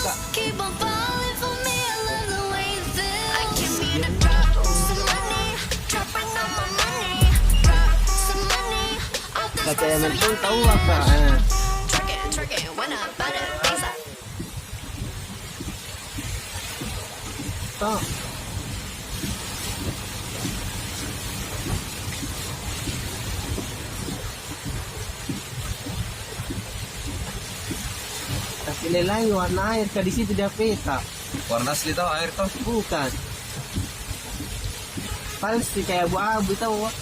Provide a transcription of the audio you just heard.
Kak. Keep on falling for me, I love the way you feel. I came here to drop some money, dropping all my money, drop some money. All this Kata stuff, yang so mentung tahu yummy. apa? Trucking, when I buy the visa. Toh. Tapi lelai warna air Kak, di situ dia peta. Warna asli tau air tau. Bukan. Paling sih kayak abu-abu tahu. Wak.